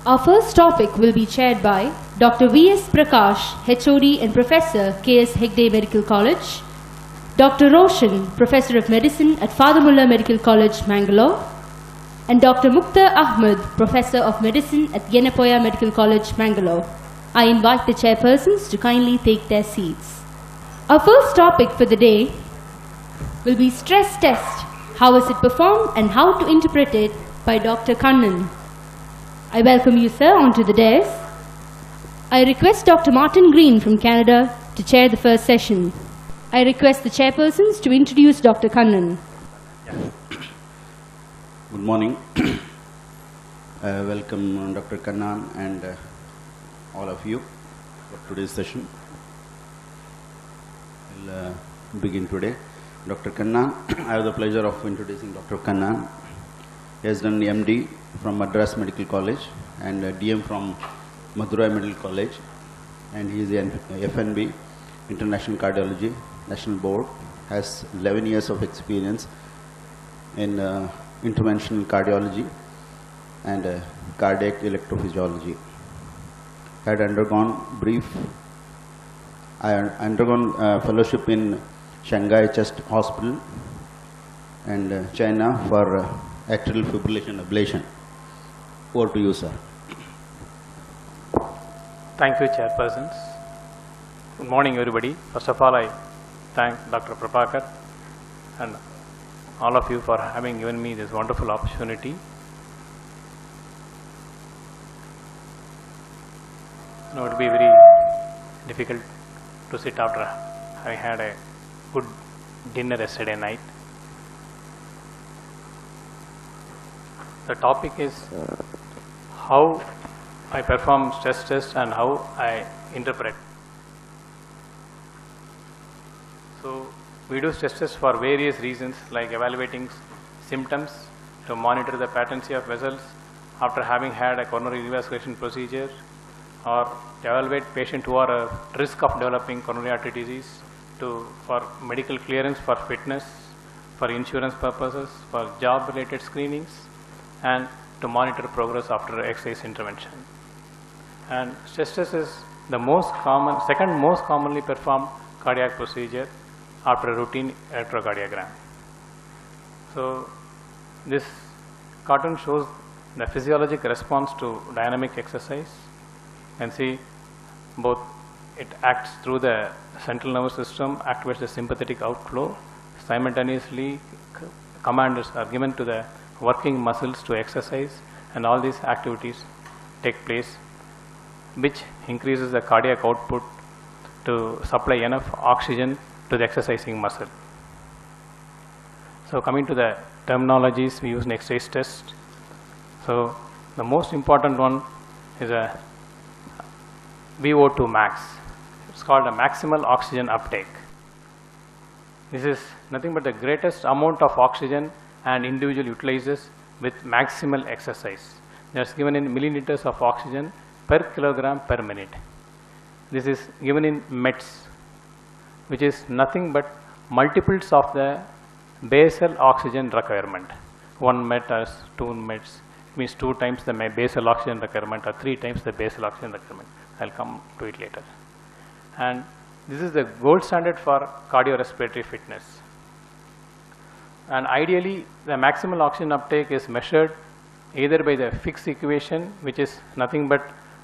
Our first topic will be chaired by Dr. V.S. Prakash, HOD and Professor, K.S. Hegde Medical College, Dr. Roshan, Professor of Medicine at Father Mullah Medical College, Mangalore, and Dr. Mukhtar Ahmed, Professor of Medicine at Yenapoya Medical College, Mangalore. I invite the chairpersons to kindly take their seats. Our first topic for the day will be stress test. How is it performed and how to interpret it by Dr. Kannan. I welcome you, sir, onto the dais. I request Dr. Martin Green from Canada to chair the first session. I request the chairpersons to introduce Dr. Kannan. Good morning. Welcome Dr. Kannan and all of you for today's session. We'll begin today. Dr. Kannan, I have the pleasure of introducing Dr. Kannan. He has done MD from Madras Medical College and DM from Madurai Medical College, and he is an FNB, International Cardiology, National Board, has 11 years of experience in interventional cardiology and cardiac electrophysiology. I had undergone fellowship in Shanghai Chest Hospital and China for atrial fibrillation ablation. Over to you, sir. Thank you, chairpersons. Good morning, everybody. First of all, I thank Dr. Prabhakar and all of you for having given me this wonderful opportunity. It would be very difficult to sit after having had a good dinner yesterday night. The topic is how I perform stress test and how I interpret. So we do stress tests for various reasons, like evaluating symptoms, to monitor the patency of vessels after having had a coronary revascularization procedure, or to evaluate patients who are at risk of developing coronary artery disease, for medical clearance, for fitness, for insurance purposes, for job related screenings, and to monitor progress after exercise intervention. And stress test is the second most commonly performed cardiac procedure after a routine electrocardiogram. So this cartoon shows the physiologic response to dynamic exercise. You can see both it acts through the central nervous system, activates the sympathetic outflow. Simultaneously, commands are given to the working muscles to exercise, and all these activities take place, which increases the cardiac output to supply enough oxygen to the exercising muscle. So coming to the terminologies we use in exercise test. So the most important one is a VO2 max. It's called a maximal oxygen uptake. This is nothing but the greatest amount of oxygen an individual utilizes with maximal exercise. That's given in milliliters of oxygen per kilogram per minute. This is given in METs, which is nothing but multiples of the basal oxygen requirement. 1 MET or 2 METs means 2 times the basal oxygen requirement or 3 times the basal oxygen requirement. I'll come to it later. And this is the gold standard for cardiorespiratory fitness. And ideally, the maximal oxygen uptake is measured either by the Fick's equation, which is nothing but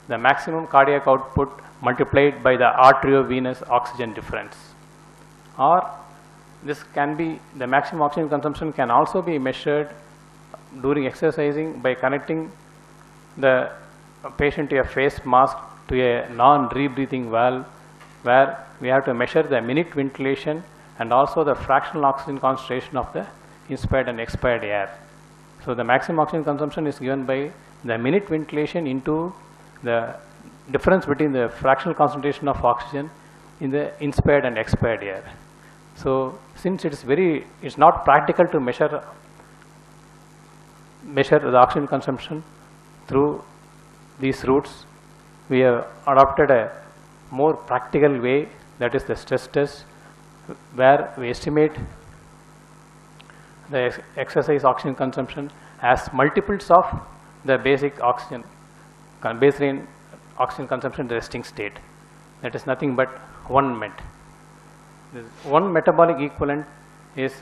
the maximum cardiac output multiplied by the arteriovenous oxygen difference, or this can be the maximum oxygen consumption can also be measured during exercising by connecting the patient to a face mask to a non-rebreathing valve, where we have to measure the minute ventilation and also the fractional oxygen concentration of the inspired and expired air. So the maximum oxygen consumption is given by the minute ventilation into the difference between the fractional concentration of oxygen in the inspired and expired air. So since it's not practical to measure the oxygen consumption through these routes, we have adopted a more practical way, that is the stress test, where we estimate the exercise oxygen consumption as multiples of the basic oxygen baseline oxygen consumption in the resting state. That is nothing but 1 met. This 1 metabolic equivalent is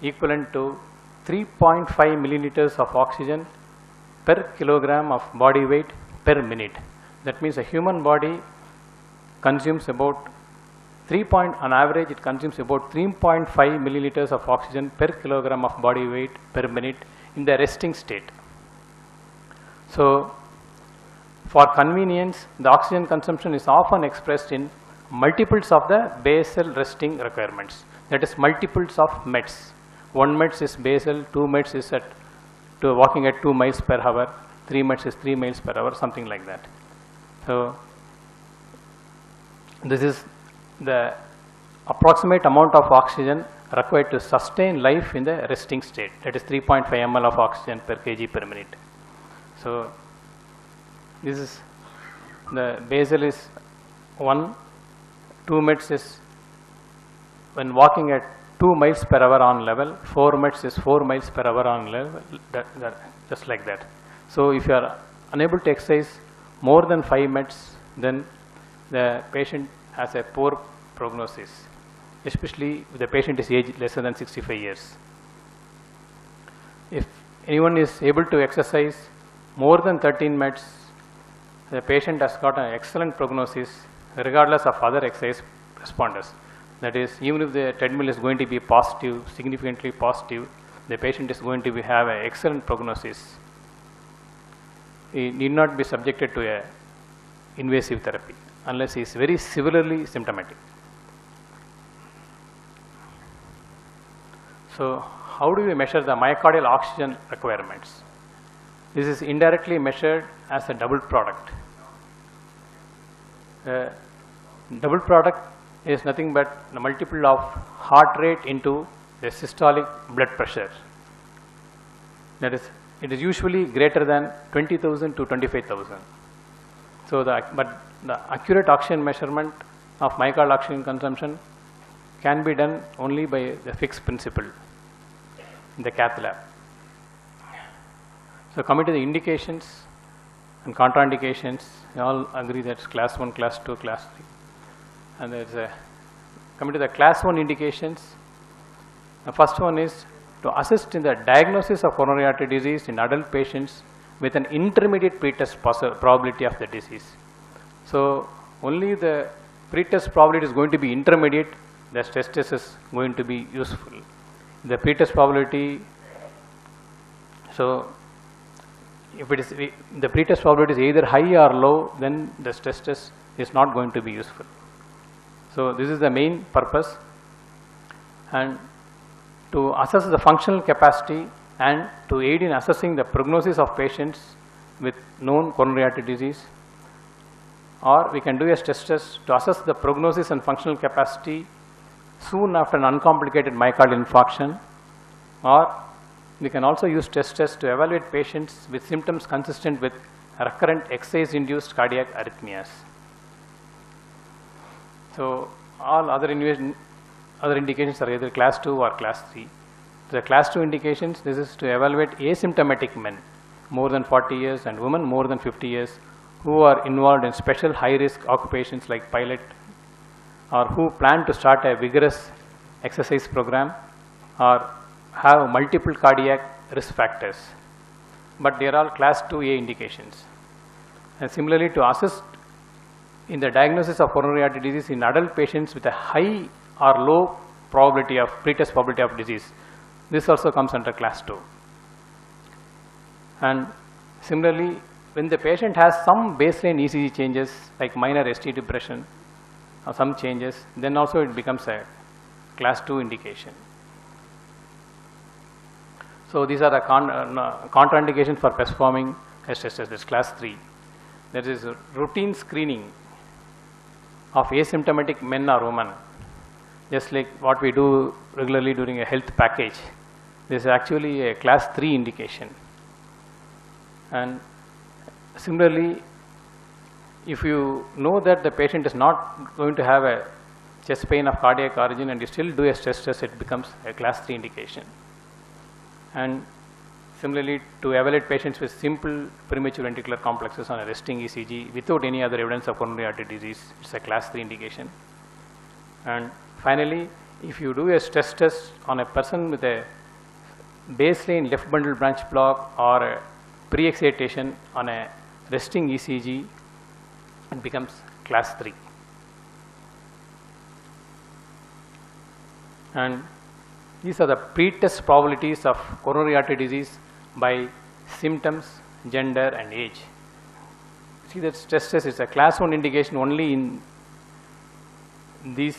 equivalent to 3.5 milliliters of oxygen per kilogram of body weight per minute. That means a human body consumes about on average it consumes about 3.5 milliliters of oxygen per kilogram of body weight per minute in the resting state. So, for convenience, the oxygen consumption is often expressed in multiples of the basal resting requirements. That is multiples of METs. 1 METs is basal, 2 METs is walking at 2 miles per hour, 3 METs is 3 miles per hour, something like that. So, this is the approximate amount of oxygen required to sustain life in the resting state. That is 3.5 ml of oxygen per kg per minute. So, this is the basal is 1, 2 METs is when walking at 2 miles per hour on level, 4 METs is 4 miles per hour on level, just like that. So, if you are unable to exercise more than 5 METs, then the patient has a poor prognosis, especially if the patient is aged lesser than 65 years. If anyone is able to exercise more than 13 METs, the patient has got an excellent prognosis regardless of other exercise responders. That is, even if the treadmill is going to be positive, significantly positive, the patient is going to have an excellent prognosis. He need not be subjected to a invasive therapy unless he is very severely symptomatic. So, how do we measure the myocardial oxygen requirements? This is indirectly measured as a double product. Double product is nothing but the multiple of heart rate into the systolic blood pressure. That is, it is usually greater than 20,000 to 25,000. So, but the accurate oxygen measurement of myocardial oxygen consumption can be done only by the fixed principle in the cath lab. So, coming to the indications and contraindications, we all agree that class 1, class 2, class 3. And there is coming to the class 1 indications, the first one is to assist in the diagnosis of coronary artery disease in adult patients with an intermediate pretest probability of the disease. So, only the pretest probability is going to be intermediate, the stress test is going to be useful. The pretest probability, so if it is the pretest probability is either high or low, then the stress test is not going to be useful. So, this is the main purpose, and to assess the functional capacity and to aid in assessing the prognosis of patients with known coronary artery disease, or we can do a stress test to assess the prognosis and functional capacity soon after an uncomplicated myocardial infarction, or we can also use stress tests to evaluate patients with symptoms consistent with recurrent exercise-induced cardiac arrhythmias. So, all other indications are either class 2 or class 3. The class 2 indications, this is to evaluate asymptomatic men more than 40 years and women more than 50 years who are involved in special high-risk occupations like pilot, or who plan to start a vigorous exercise program or have multiple cardiac risk factors. But they are all class 2A indications. And similarly, to assist in the diagnosis of coronary artery disease in adult patients with a high or low probability of pretest probability of disease, this also comes under class 2. And similarly, when the patient has some baseline ECG changes like minor ST depression or some changes, then also it becomes a class 2 indication. So, these are the contraindications for performing stress test. This class 3. There is routine screening of asymptomatic men or women, just like what we do regularly during a health package. This is actually a class 3 indication. And similarly, if you know that the patient is not going to have a chest pain of cardiac origin and you still do a stress test, it becomes a class 3 indication. And Similarly, to evaluate patients with simple premature ventricular complexes on a resting ECG without any other evidence of coronary artery disease, it's a class 3 indication. And finally, if you do a stress test on a person with a baseline left bundle branch block or a pre-excitation on a resting ECG, it becomes class 3. And these are the pre-test probabilities of coronary artery disease by symptoms, gender and age. See that stress test is a class 1 indication only in these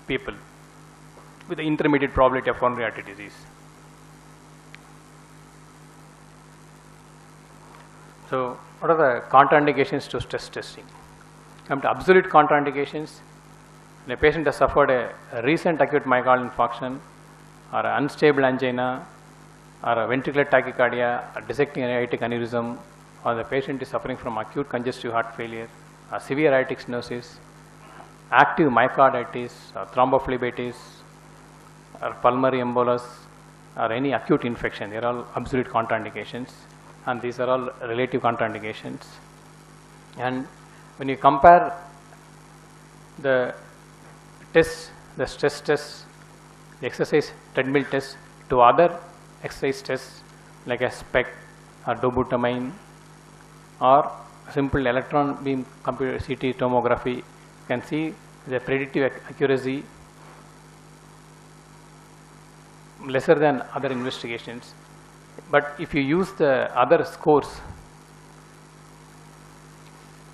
people with the intermediate probability of coronary artery disease. So, what are the contraindications to stress testing? Come to absolute contraindications. When a patient has suffered a recent acute myocardial infarction or an unstable angina or a ventricular tachycardia, a dissecting aortic aneurysm, or the patient is suffering from acute congestive heart failure, or severe aortic stenosis, active myocarditis, or thrombophlebitis, or pulmonary embolus, or any acute infection. They are all absolute contraindications, and these are all relative contraindications. And when you compare the tests, the stress test, the exercise treadmill test to other exercise tests like a SPECT or dobutamine or simple electron beam computer CT tomography, you can see the predictive accuracy lesser than other investigations. But if you use the other scores,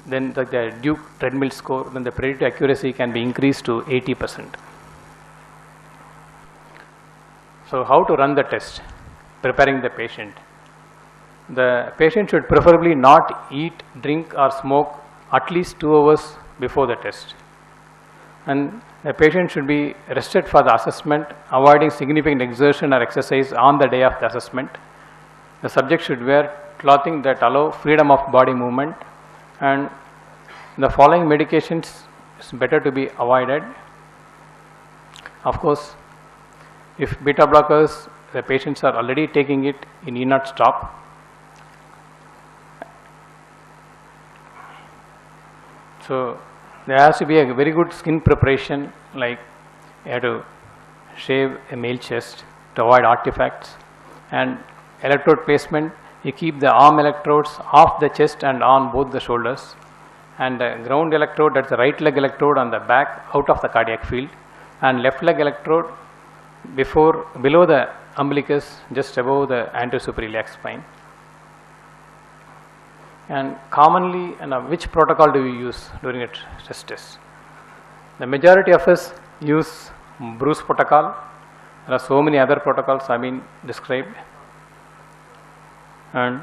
then the Duke treadmill score, then the predictive accuracy can be increased to 80%. So, how to run the test? Preparing the patient. The patient should preferably not eat, drink or smoke at least 2 hours before the test. And the patient should be rested for the assessment, avoiding significant exertion or exercise on the day of the assessment. The subject should wear clothing that allow freedom of body movement, and the following medications is better to be avoided. Of course, if beta blockers, the patients are already taking it, you need not stop. So, there has to be a very good skin preparation, like you have to shave a male chest to avoid artifacts, and electrode placement, you keep the arm electrodes off the chest and on both the shoulders, and the ground electrode, that's the right leg electrode on the back out of the cardiac field, and left leg electrode below the umbilicus, just above the anterior suprailiac spine. And commonly, which protocol do we use during a stress test? The majority of us use Bruce protocol. There are so many other protocols have been described. And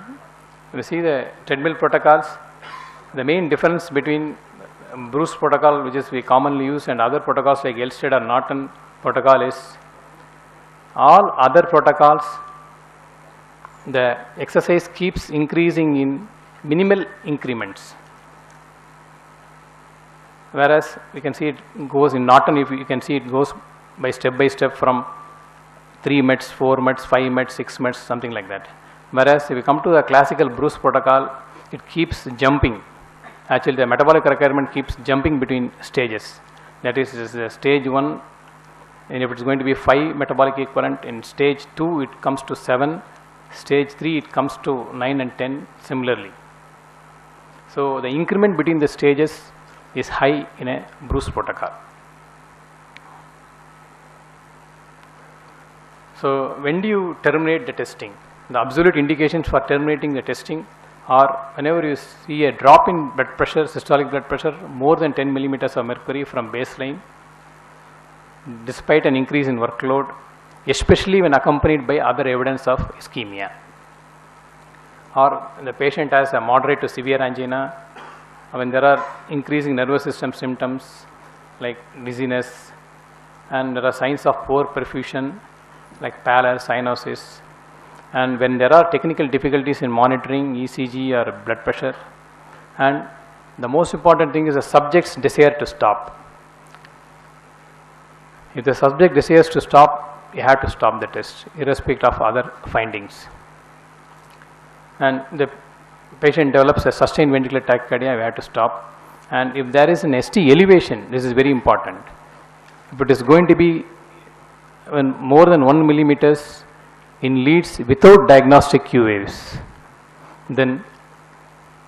we see the treadmill protocols. The main difference between Bruce protocol, which is we commonly use, and other protocols like Elstead or Norton protocol is, all other protocols, the exercise keeps increasing in minimal increments, whereas we can see it goes in Norton, if you can see it goes by step from 3 METs, 4 METs, 5 METs, 6 METs, something like that. Whereas if you come to the classical Bruce protocol, it keeps jumping. Actually, the metabolic requirement keeps jumping between stages. That is stage 1, and if it is going to be 5 metabolic equivalent, in stage 2 it comes to 7, stage 3 it comes to 9 and 10 similarly. So, the increment between the stages is high in a Bruce protocol. So, when do you terminate the testing? The absolute indications for terminating the testing are whenever you see a drop in blood pressure, systolic blood pressure more than 10 millimeters of mercury from baseline, despite an increase in workload, especially when accompanied by other evidence of ischemia, or the patient has a moderate to severe angina, when there are increasing nervous system symptoms like dizziness, and there are signs of poor perfusion like pallor, cyanosis, and when there are technical difficulties in monitoring ECG or blood pressure, and the most important thing is the subject's desire to stop. If the subject desires to stop, you have to stop the test irrespective of other findings. and the patient develops a sustained ventricular tachycardia, we have to stop. And if there is an ST elevation, this is very important. If it is going to be more than 1 millimeters in leads without diagnostic Q waves, then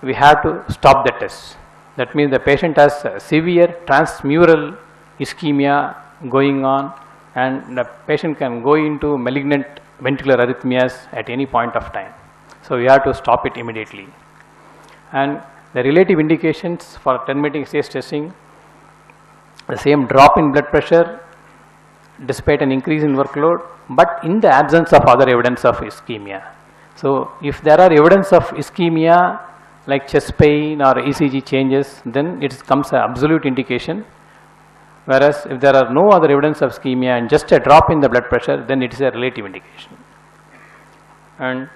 we have to stop the test. That means the patient has severe transmural ischemia going on, and the patient can go into malignant ventricular arrhythmias at any point of time. So we have to stop it immediately. And the relative indications for terminating exercise testing, the same drop in blood pressure despite an increase in workload, but in the absence of other evidence of ischemia. So if there are evidence of ischemia like chest pain or ECG changes, then it comes an absolute indication. Whereas if there are no other evidence of ischemia and just a drop in the blood pressure, then it is a relative indication. And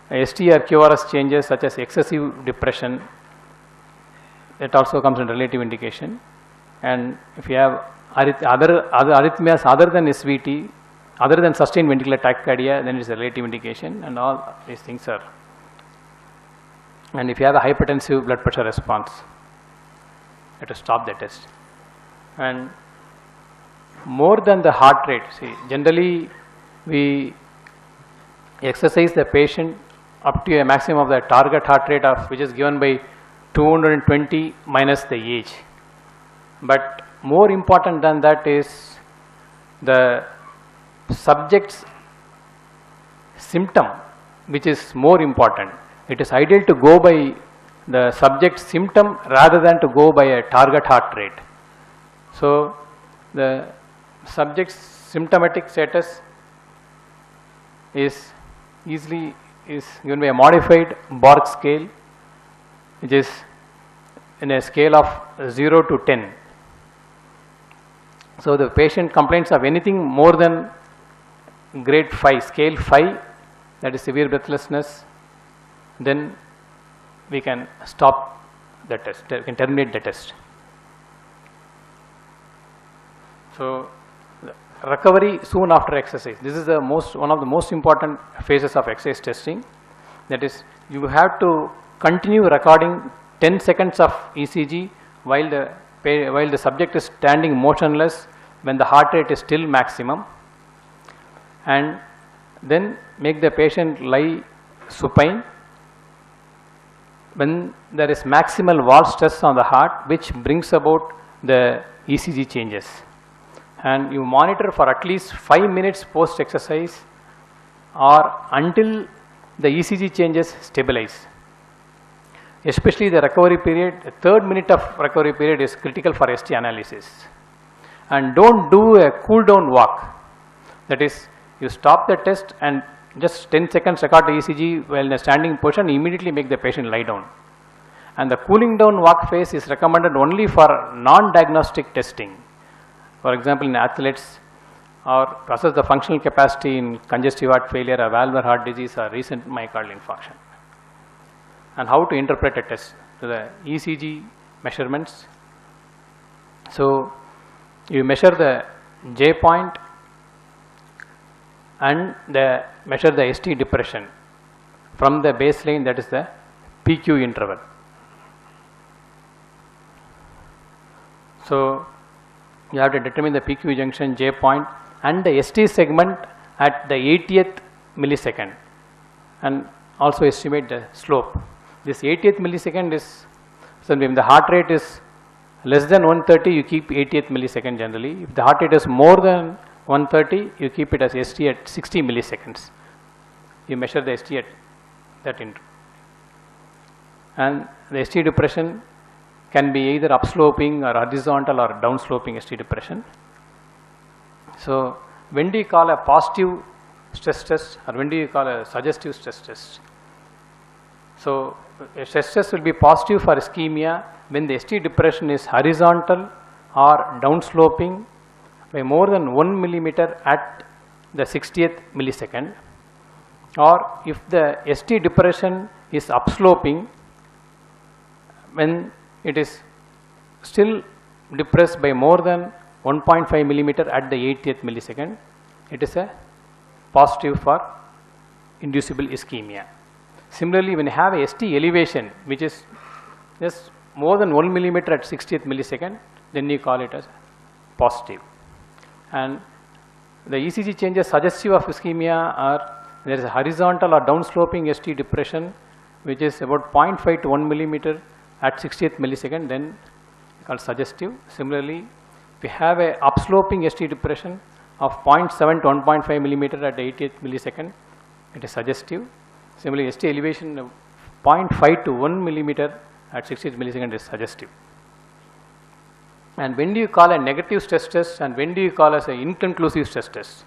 ST or QRS changes such as excessive depression, it also comes in relative indication. And if you have other arrhythmias other than SVT, other than sustained ventricular tachycardia, then it is a relative indication, and all these things are. And if you have a hypertensive blood pressure response, you have to stop the test. And more than the heart rate, see, generally we exercise the patient up to a maximum of the target heart rate of which is given by 220 minus the age. But more important than that is the subject's symptom, which is more important. It is ideal to go by the subject's symptom rather than to go by a target heart rate. So the subject's symptomatic status is given by a modified Borg scale, which is in a scale of 0 to 10. So the patient complains of anything more than grade 5, scale 5, that is severe breathlessness, then we can stop the test, we can terminate the test. So recovery soon after exercise, this is the one of the most important phases of exercise testing. That is, you have to continue recording 10 seconds of ECG while the subject is standing motionless when the heart rate is still maximum, and then make the patient lie supine when there is maximal wall stress on the heart, which brings about the ECG changes. And you monitor for at least 5 minutes post exercise or until the ECG changes stabilize. Especially the recovery period, the third minute of recovery period is critical for ST analysis. And don't do a cool down walk. That is, you stop the test and just 10 seconds record the ECG while in a standing position, immediately make the patient lie down. And the cooling down walk phase is recommended only for non-diagnostic testing. For example, in athletes, or to assess the functional capacity in congestive heart failure, or valvular heart disease, or recent myocardial infarction. And how to interpret a test, so the ECG measurements. So you measure the J point and measure the ST depression from the baseline, that is the PQ interval. So you have to determine the PQ junction, J point, and the ST segment at the 80th millisecond, and also estimate the slope. This 80th millisecond is, so when the heart rate is less than 130, you keep 80th millisecond generally. If the heart rate is more than 130, you keep it as ST at 60 milliseconds. You measure the ST at that interval. And the ST depression can be either upsloping or horizontal or downsloping ST depression. So when do you call a positive stress test, or when do you call a suggestive stress test? So a stress test will be positive for ischemia when the ST depression is horizontal or downsloping by more than 1 millimeter at the 60th millisecond, or if the ST depression is upsloping when it is still depressed by more than 1.5 millimeter at the 80th millisecond, it is a positive for inducible ischemia. Similarly, when you have a ST elevation, which is just more than 1 millimeter at 60th millisecond, then you call it as positive. And the ECG changes suggestive of ischemia are there is a horizontal or downsloping ST depression, which is about 0.5 to 1 millimeter at 60th millisecond, then called suggestive. Similarly, if we have a upsloping ST depression of 0.7 to 1.5 millimeter at 80th millisecond, it is suggestive. Similarly, ST elevation of 0.5 to 1 millimeter at 60th millisecond is suggestive. And when do you call a negative stress test and when do you call as an inconclusive stress test?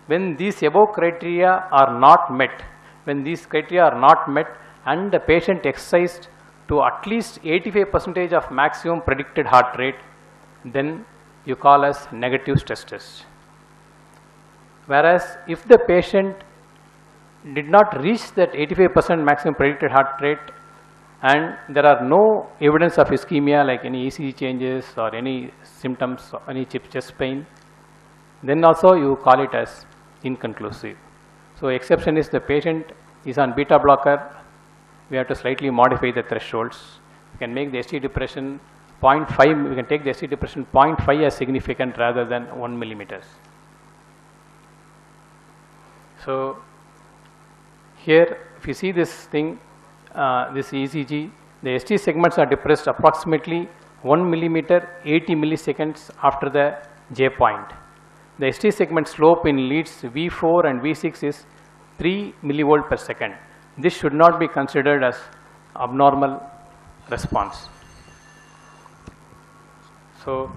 When these above criteria are not met, and the patient exercised to at least 85% of maximum predicted heart rate, then you call as negative stress test. Whereas if the patient did not reach that 85% maximum predicted heart rate and there are no evidence of ischemia like any ECG changes or any symptoms or any chest pain, then also you call it as inconclusive. So exception is the patient is on beta blocker, we have to slightly modify the thresholds. We can make the ST depression 0.5, we can take the ST depression 0.5 as significant rather than 1 millimeters. So here if you see this thing, this ECG, the ST segments are depressed approximately 1 millimeter 80 milliseconds after the J point. The ST segment slope in leads V4 and V6 is 3 millivolt per second. This should not be considered as abnormal response. So